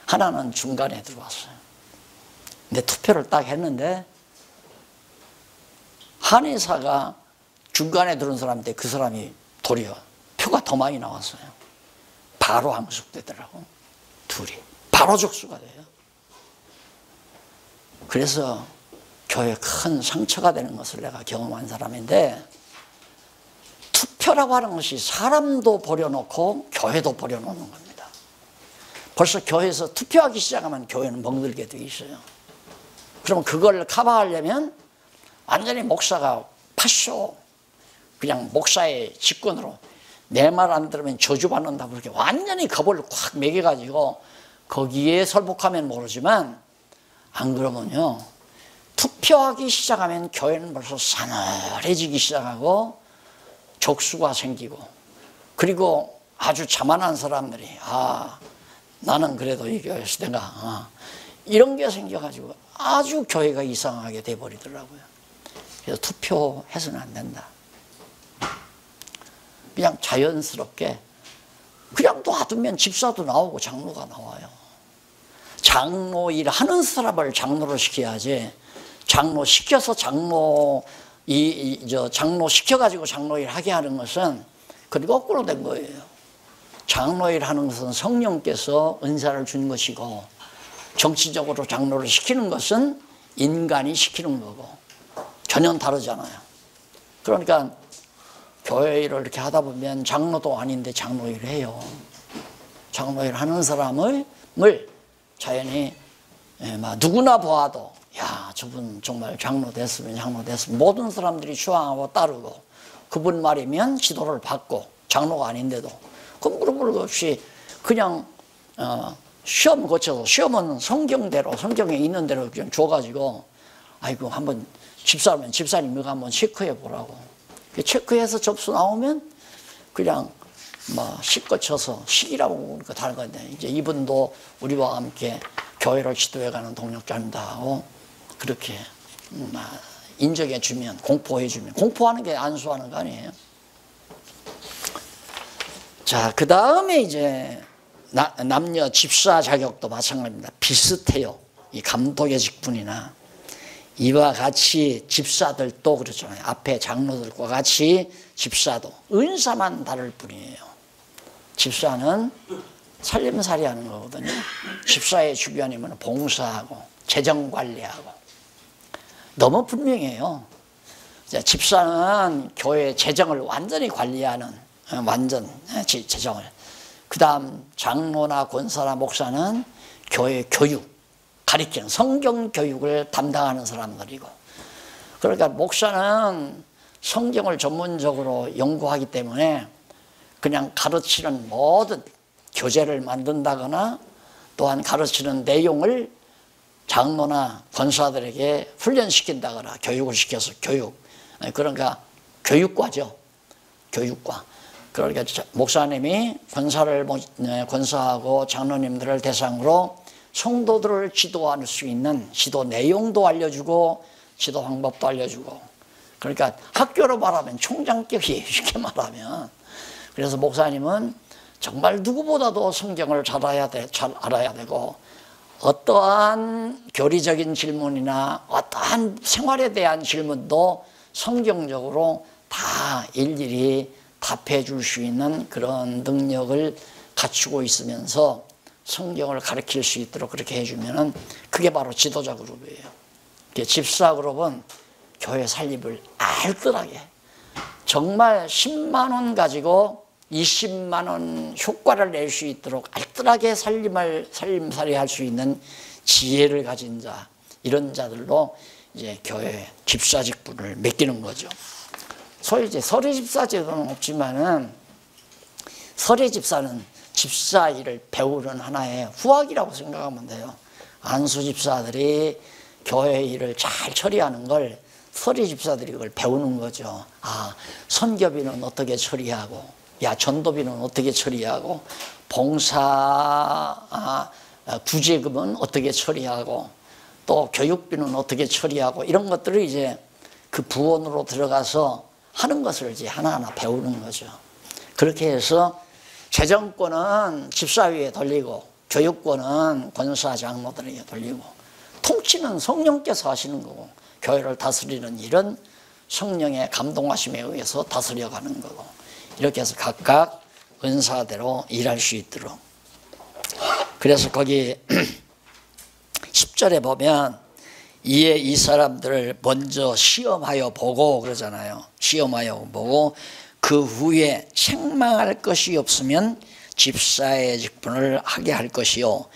하나는 중간에 들어왔어요. 근데 투표를 딱 했는데 한의사가 중간에 들은 사람인데 그 사람이 도리어 표가 더 많이 나왔어요. 바로 항숙되더라고. 둘이 바로 적수가 돼요. 그래서 교회에 큰 상처가 되는 것을 내가 경험한 사람인데, 투표라고 하는 것이 사람도 버려놓고 교회도 버려놓는 겁니다. 벌써 교회에서 투표하기 시작하면 교회는 멍들게 돼 있어요. 그럼 그걸 커버하려면 완전히 목사가 파쇼, 그냥 목사의 직권으로 내 말 안 들으면 저주받는다고 그렇게 완전히 겁을 확 매겨가지고 거기에 설복하면 모르지만, 안 그러면요 투표하기 시작하면 교회는 벌써 싸늘해지기 시작하고 적수가 생기고, 그리고 아주 자만한 사람들이 나는 그래도 이 교회에서 내가 이런 게 생겨가지고 아주 교회가 이상하게 돼버리더라고요. 그래서 투표해서는 안 된다. 그냥 자연스럽게 그냥 놔두면 집사도 나오고 장로가 나와요. 장로 일 하는 사람을 장로를 시켜야지, 장로 시켜서 장로 시켜가지고 장로 일 하게 하는 것은 그리고 거꾸로 된 거예요. 장로 일 하는 것은 성령께서 은사를 준 것이고, 정치적으로 장로를 시키는 것은 인간이 시키는 거고 전혀 다르잖아요. 그러니까 교회 일을 이렇게 하다 보면 장로도 아닌데 장로 일을 해요. 장로 일 하는 사람을 자연히 누구나 보아도 야, 저분 정말 장로 됐으면 모든 사람들이 추앙하고 따르고 그분 말이면 지도를 받고 장로가 아닌데도 그럼 물어볼 것 없이 그냥 시험 거쳐서 시험은 성경대로 성경에 있는 대로 그냥 줘가지고 아이고 한번 집사면 집사님 이거 한번 체크해 보라고 체크해서 접수 나오면 그냥 식 거쳐서 식이라고 그러니까 다른 건데 이제 이분도 우리와 함께 교회를 지도해가는 동력자입니다 하고 그렇게 인정해 주면 공포해 주면 공포하는 게 안수하는 거 아니에요. 자, 그 다음에 이제 남녀 집사 자격도 마찬가지입니다. 비슷해요. 이 감독의 직분이나 이와 같이 집사들도 그렇잖아요. 앞에 장로들과 같이 집사도 은사만 다를 뿐이에요. 집사는 살림살이 하는 거거든요. 집사의 중요한 힘은 봉사하고 재정관리하고 너무 분명해요. 집사는 교회 재정을 완전히 관리하는 재정을 그 다음 장로나 권사나 목사는 교회 교육 가르치는 성경 교육을 담당하는 사람들이고 그러니까 목사는 성경을 전문적으로 연구하기 때문에 그냥 가르치는 모든 교재를 만든다거나 또한 가르치는 내용을 장로나 권사들에게 훈련시킨다거나 교육을 시켜서 그러니까 교육과죠. 교육과. 그러니까 목사님이 권사하고 장로님들을 대상으로 성도들을 지도할 수 있는 지도 내용도 알려주고 지도 방법도 알려주고 그러니까 학교로 말하면 총장격이 쉽게 말하면 그래서 목사님은 정말 누구보다도 성경을 잘 알아야 되고 어떠한 교리적인 질문이나 어떠한 생활에 대한 질문도 성경적으로 다 일일이 답해 줄 수 있는 그런 능력을 갖추고 있으면서 성경을 가르칠 수 있도록 그렇게 해주면 그게 바로 지도자 그룹이에요. 집사 그룹은 교회 살림을 알뜰하게 정말 10만 원 가지고 20만 원 효과를 낼 수 있도록 알뜰하게 살림살이 할 수 있는 지혜를 가진 자 이런 자들로 이제 교회 집사 직분을 맡기는 거죠. 소위 이제 서리 집사 제도는 없지만은 서리 집사는 집사 일을 배우는 하나의 후학이라고 생각하면 돼요. 안수 집사들이 교회 일을 잘 처리하는 걸 서리 집사들이 그걸 배우는 거죠. 아, 선교비는 어떻게 처리하고, 전도비는 어떻게 처리하고, 봉사 구제금은 어떻게 처리하고, 또 교육비는 어떻게 처리하고 이런 것들을 이제 그 부원으로 들어가서 하는 것을 이제 하나하나 배우는 거죠. 그렇게 해서 재정권은 집사위에 돌리고 교육권은 권사 장로들에게 돌리고 통치는 성령께서 하시는 거고 교회를 다스리는 일은 성령의 감동하심에 의해서 다스려가는 거고 이렇게 해서 각각 은사대로 일할 수 있도록. 그래서 거기 10절에 보면 이에 이 사람들을 먼저 시험하여 보고 그러잖아요. 시험하여 보고 그 후에 책망할 것이 없으면 집사의 직분을 하게 할 것이요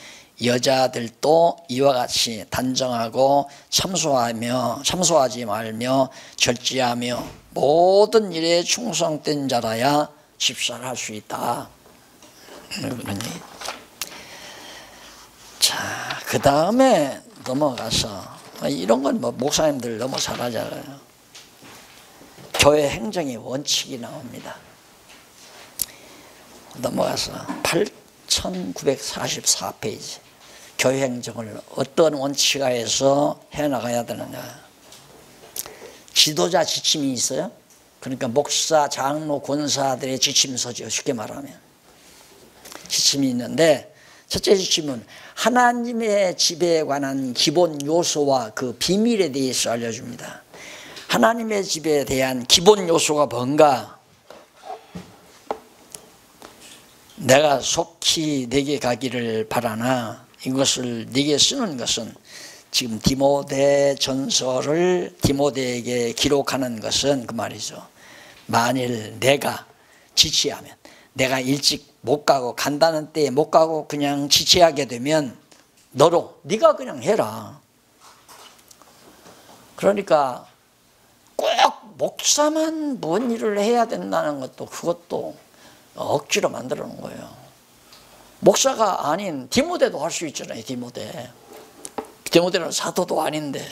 여자들도 이와 같이 단정하고 참소하지 말며 절제하며 모든 일에 충성된 자라야 집사를 할 수 있다. 자, 그 다음에 넘어가서 이런 건 뭐 목사님들 너무 잘하잖아요. 교회 행정의 원칙이 나옵니다. 넘어가서 8944페이지. 교회 행정을 어떤 원칙하에서 해나가야 되느냐. 지도자 지침이 있어요. 그러니까 목사, 장로, 권사들의 지침서죠. 쉽게 말하면. 지침이 있는데 첫째 지침은 하나님의 집에 관한 기본 요소와 그 비밀에 대해서 알려줍니다. 하나님의 집에 대한 기본 요소가 뭔가? 내가 속히 내게 가기를 바라나 이것을 네게 쓰는 것은 지금 디모데 전서를 디모데에게 기록하는 것은 그 말이죠. 만일 내가 지체하면, 내가 일찍 못 가고 간다는 때에 못 가고 그냥 지체하게 되면 네가 그냥 해라. 그러니까 꼭 목사만 뭔 일을 해야 된다는 것도, 그것도 억지로 만들어 놓은 거예요. 목사가 아닌 디모데도 할 수 있잖아요. 디모데는 사도도 아닌데.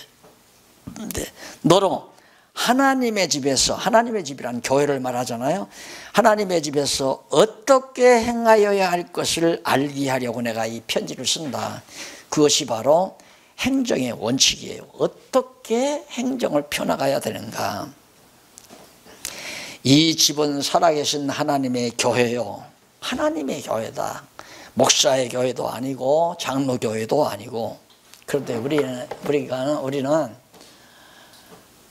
근데 너로 하나님의 집에서, 하나님의 집이란 교회를 말하잖아요. 하나님의 집에서 어떻게 행하여야 할 것을 알게 하려고 내가 이 편지를 쓴다. 그것이 바로 행정의 원칙이에요. 어떻게 행정을 펴나가야 되는가. 이 집은 살아계신 하나님의 교회요. 하나님의 교회다. 목사의 교회도 아니고 장로교회도 아니고. 그런데 우리는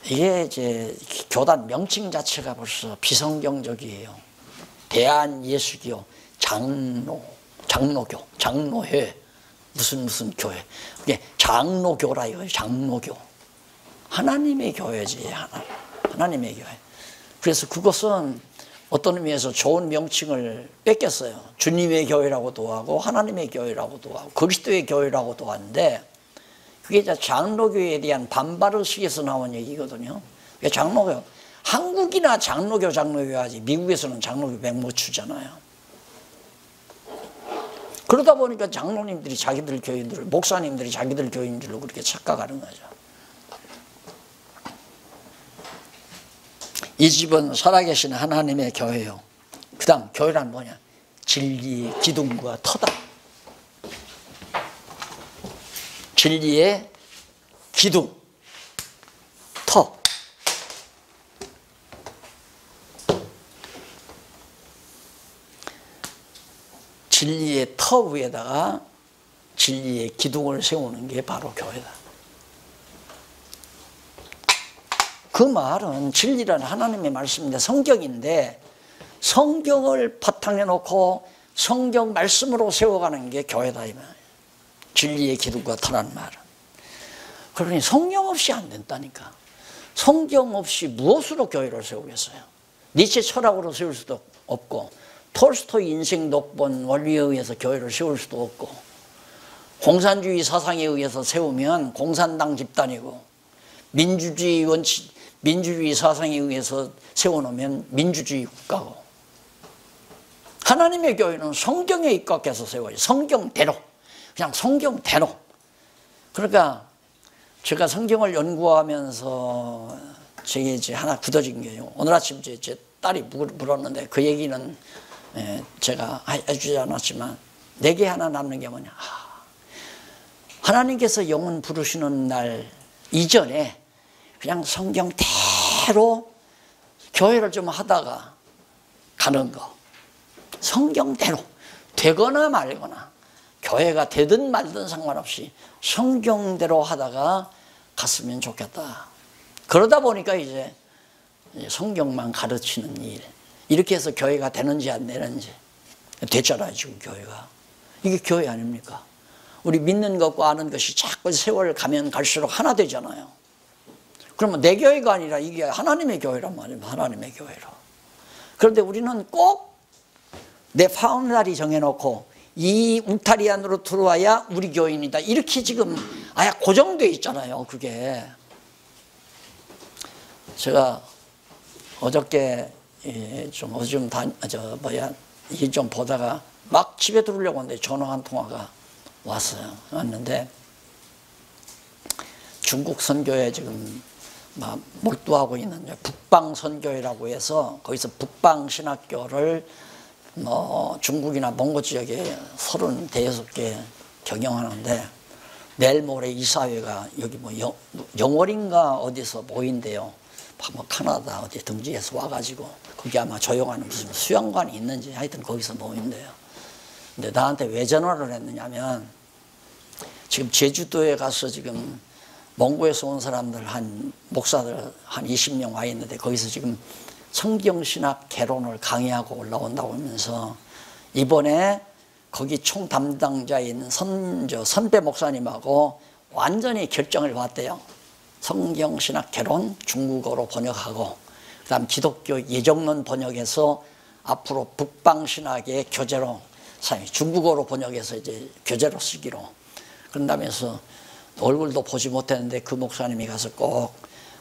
이게 이제 교단 명칭 자체가 벌써 비성경적이에요. 대한예수교 장로교, 장로회, 무슨 교회. 그게 장로교라 이거예요. 장로교. 하나님의 교회지. 하나님의 교회. 그래서 그것은 어떤 의미에서 좋은 명칭을 뺏겼어요. 주님의 교회라고도 하고 하나님의 교회라고도 하고 그리스도의 교회라고도 하는데, 그게 이제 장로교에 대한 반발의식에서 나온 얘기거든요. 장로교, 한국이나 장로교 하지 미국에서는 장로교 맹못 추잖아요. 그러다 보니까 장로님들이 자기들 교인들을, 목사님들이 자기들 교인들로 그렇게 착각하는 거죠. 이 집은 살아계신 하나님의 교회요. 그 다음 교회란 뭐냐? 진리의 기둥과 터다. 진리의 기둥, 터. 진리의 터 위에다가 진리의 기둥을 세우는 게 바로 교회다. 그 말은 진리라는 하나님의 말씀인데, 성경인데, 성경을 바탕에 놓고 성경 말씀으로 세워가는 게 교회다 이 말이에요. 진리의 기둥과 터라는 말은. 그러니 성경 없이 안 된다니까. 성경 없이 무엇으로 교회를 세우겠어요? 니체 철학으로 세울 수도 없고, 톨스토이 인생 독본 원리에 의해서 교회를 세울 수도 없고, 공산주의 사상에 의해서 세우면 공산당 집단이고, 민주주의 사상에 의해서 세워놓으면 민주주의 국가고, 하나님의 교회는 성경에 입각해서 세워요. 성경대로. 그냥 성경대로. 그러니까 제가 성경을 연구하면서 제게 이제 하나 굳어진 게요. 오늘 아침 제 딸이 물었는데 그 얘기는 제가 해주지 않았지만 내게 하나 남는 게 뭐냐. 하나님께서 영혼 부르시는 날 이전에 그냥 성경대로 교회를 좀 하다가 가는 거. 성경대로. 되거나 말거나. 교회가 되든 말든 상관없이 성경대로 하다가 갔으면 좋겠다. 그러다 보니까 이제 성경만 가르치는 일, 이렇게 해서 교회가 되는지 안 되는지 됐잖아요. 지금 교회가. 이게 교회 아닙니까? 우리 믿는 것과 아는 것이 자꾸 세월 가면 갈수록 하나 되잖아요. 그러면 내 교회가 아니라 이게 하나님의 교회란 말이에요. 하나님의 교회로. 그런데 우리는 꼭 내 파운다리 정해놓고 이 울타리 안으로 들어와야 우리 교인이다. 이렇게 지금 아예 고정되어 있잖아요. 그게. 제가 어저께 좀 일 좀 보다가 막 집에 들어오려고 하는데 전화 한 통화가 왔는데 중국 선교에 지금 막 몰두하고 있는 북방 선교회라고 해서 거기서 북방 신학교를 중국이나 몽고 지역에 36개 경영하는데 내일 모레 이사회가 여기 영월인가 어디서 모인대요. 카나다 어디 등지에서 와가지고 거기 아마 조용한 무슨 수영관이 있는지 하여튼 거기서 모인대요. 근데 나한테 왜 전화를 했느냐면 지금 제주도에 가서 지금 몽고에서 온 사람들 목사들 한 20명 와 있는데 거기서 지금 성경신학 개론을 강의하고 올라온다고 하면서 이번에 거기 총 담당자인 선배 목사님하고 완전히 결정을 봤대요. 성경신학 개론 중국어로 번역하고, 그 다음 기독교 예정론 번역해서 앞으로 북방신학의 교재로, 중국어로 번역해서 이제 교재로 쓰기로. 그런다면서 얼굴도 보지 못했는데 그 목사님이 가서 꼭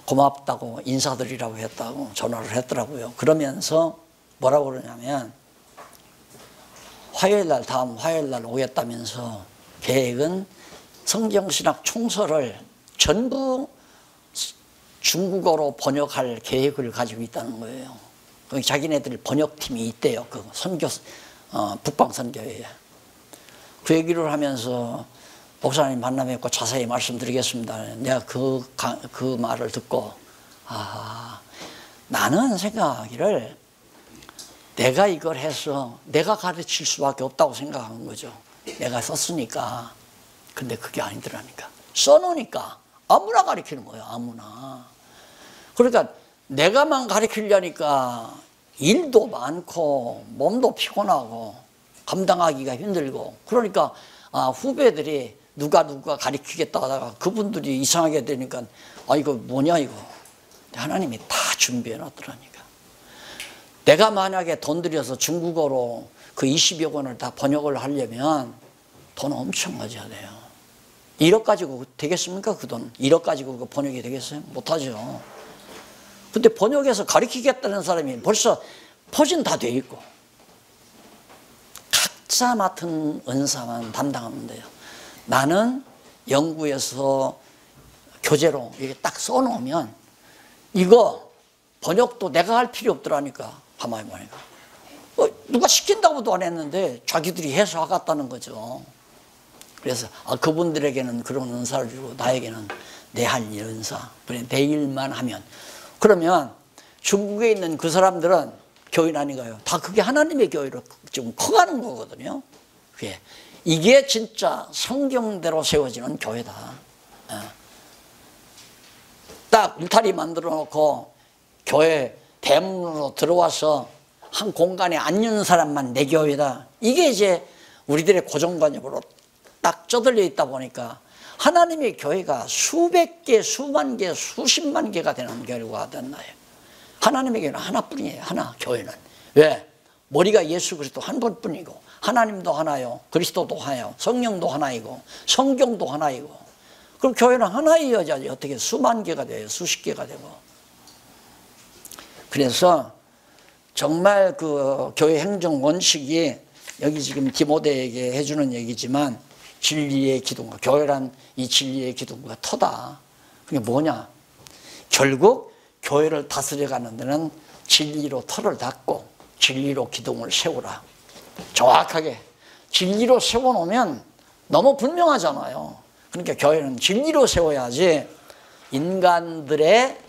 고맙다고 인사드리라고 했다고 전화를 했더라고요. 그러면서 뭐라고 그러냐면 화요일날, 다음 화요일날 오겠다면서 계획은 성경신학 총서를 전부 중국어로 번역할 계획을 가지고 있다는 거예요. 거기 자기네들 번역팀이 있대요. 그 선교, 북방선교회에. 그 얘기를 하면서 목사님 만나뵙고 자세히 말씀드리겠습니다. 내가 그 말을 듣고, 나는 생각하기를 내가 이걸 해서 내가 가르칠 수밖에 없다고 생각한 거죠. 내가 썼으니까. 근데 그게 아니더라니까. 써놓으니까 아무나 가르치는 거예요. 아무나. 그러니까 내가만 가르치려니까 일도 많고 몸도 피곤하고 감당하기가 힘들고, 그러니까 후배들이 누가 가르치겠다 하다가 그분들이 이상하게 되니까 이거 뭐냐 이거. 하나님이 다 준비해 놨더라니까. 내가 만약에 돈 들여서 중국어로 그 20여 권을 다 번역을 하려면 돈 엄청 가져야 돼요. 1억 가지고 되겠습니까? 그 돈 1억 가지고 그 번역이 되겠어요? 못하죠. 근데 번역해서 가르치겠다는 사람이 벌써 포진 다 돼 있고 각자 맡은 은사만 담당하면 돼요. 나는 연구해서 교재로 이렇게 딱 써놓으면 이거 번역도 내가 할 필요 없더라니까. 가만히 보니까 누가 시킨다고도 안 했는데 자기들이 해서 하겠다는 거죠. 그래서 그분들에게는 그런 은사를 주고 나에게는 내 할 일 은사, 그래 내 일만 하면, 그러면 중국에 있는 그 사람들은 교인 아닌가요? 다 그게 하나님의 교회로 좀 커가는 거거든요. 이게 진짜 성경대로 세워지는 교회다. 딱 울타리 만들어 놓고 교회 대문으로 들어와서 한 공간에 앉는 사람만 내 교회다. 이게 이제 우리들의 고정관념으로 딱 쩌들려 있다 보니까 하나님의 교회가 수백 개, 수만 개, 수십만 개가 되는 결과가 됐나요? 하나님의 교회는 하나뿐이에요. 하나, 교회는. 왜? 머리가 예수 그리스도 한 분뿐이고 하나님도 하나요, 그리스도도 하나요, 성령도 하나이고 성경도 하나이고, 그럼 교회는 하나이어야지 어떻게 수만 개가 돼요, 수십 개가 되고. 그래서 정말 그 교회 행정 원칙이 여기 지금 디모데에게 해주는 얘기지만 진리의 기둥과, 교회란 이 진리의 기둥과 터다. 그게 뭐냐? 결국 교회를 다스려가는 데는 진리로 터를 닫고 진리로 기둥을 세우라. 정확하게 진리로 세워놓으면 너무 분명하잖아요. 그러니까 교회는 진리로 세워야지 인간들의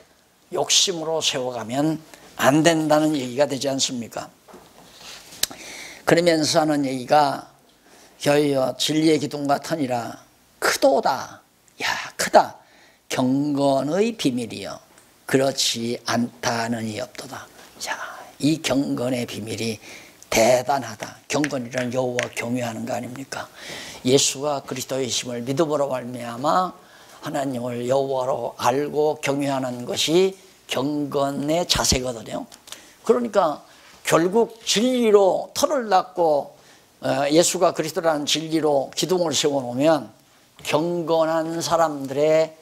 욕심으로 세워가면 안 된다는 얘기가 되지 않습니까? 그러면서 하는 얘기가 교회여 진리의 기둥과 터니라 크도다. 야, 크다. 경건의 비밀이여 그렇지 않다는 이 없도다. 자, 이 경건의 비밀이 대단하다. 경건이란 여호와 경외하는 거 아닙니까? 예수가 그리스도의 심을 믿음으로 말미암아 하나님을 여호와로 알고 경외하는 것이 경건의 자세거든요. 그러니까 결국 진리로 터를 닫고 예수가 그리스도라는 진리로 기둥을 세워놓으면 경건한 사람들의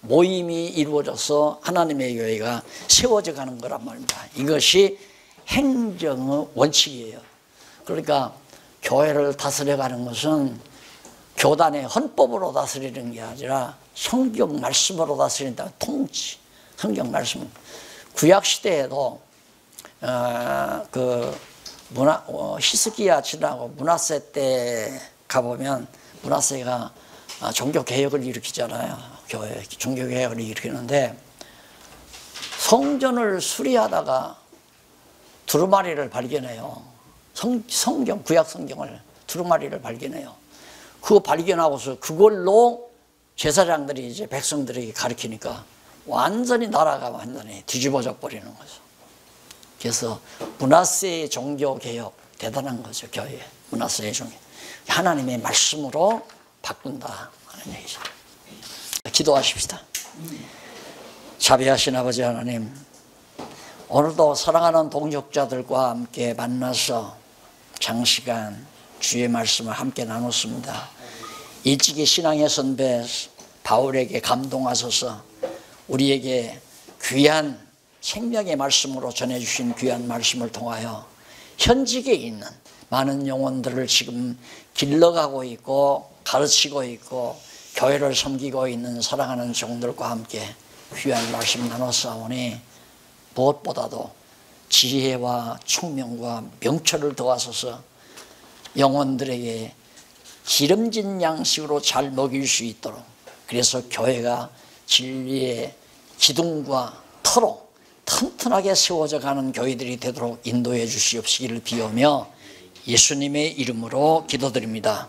모임이 이루어져서 하나님의 교회가 세워져 가는 거란 말입니다. 이것이 행정의 원칙이에요. 그러니까 교회를 다스려가는 것은 교단의 헌법으로 다스리는 게 아니라 성경 말씀으로 다스린다. 통치, 성경 말씀. 구약 시대에도 히스기야 지나고 므낫세 때 가보면 므낫세가 종교 개혁을 일으키잖아요. 교회 종교 개혁을 일으키는데 성전을 수리하다가 두루마리를 발견해요. 성경, 구약 성경을 두루마리를 발견해요. 그거 발견하고서 그걸로 제사장들이 이제 백성들에게 가르치니까 완전히 나라가 완전히 뒤집어져 버리는 거죠. 그래서 므낫세의 종교 개혁 대단한 거죠. 교회 므낫세의 종교 하나님의 말씀으로 바꾼다 하는 얘기죠. 기도하십시다. 자비하신 아버지 하나님, 오늘도 사랑하는 동역자들과 함께 만나서 장시간 주의 말씀을 함께 나눴습니다. 일찍이 신앙의 선배 바울에게 감동하셔서 우리에게 귀한 생명의 말씀으로 전해주신 귀한 말씀을 통하여 현직에 있는 많은 영혼들을 지금 길러가고 있고 가르치고 있고 교회를 섬기고 있는 사랑하는 종들과 함께 귀한 말씀 나눴사오니 무엇보다도 지혜와 총명과 명철을 더하소서 영혼들에게 기름진 양식으로 잘 먹일 수 있도록, 그래서 교회가 진리의 기둥과 터로 튼튼하게 세워져 가는 교회들이 되도록 인도해 주시옵시기를 비우며 예수님의 이름으로 기도드립니다.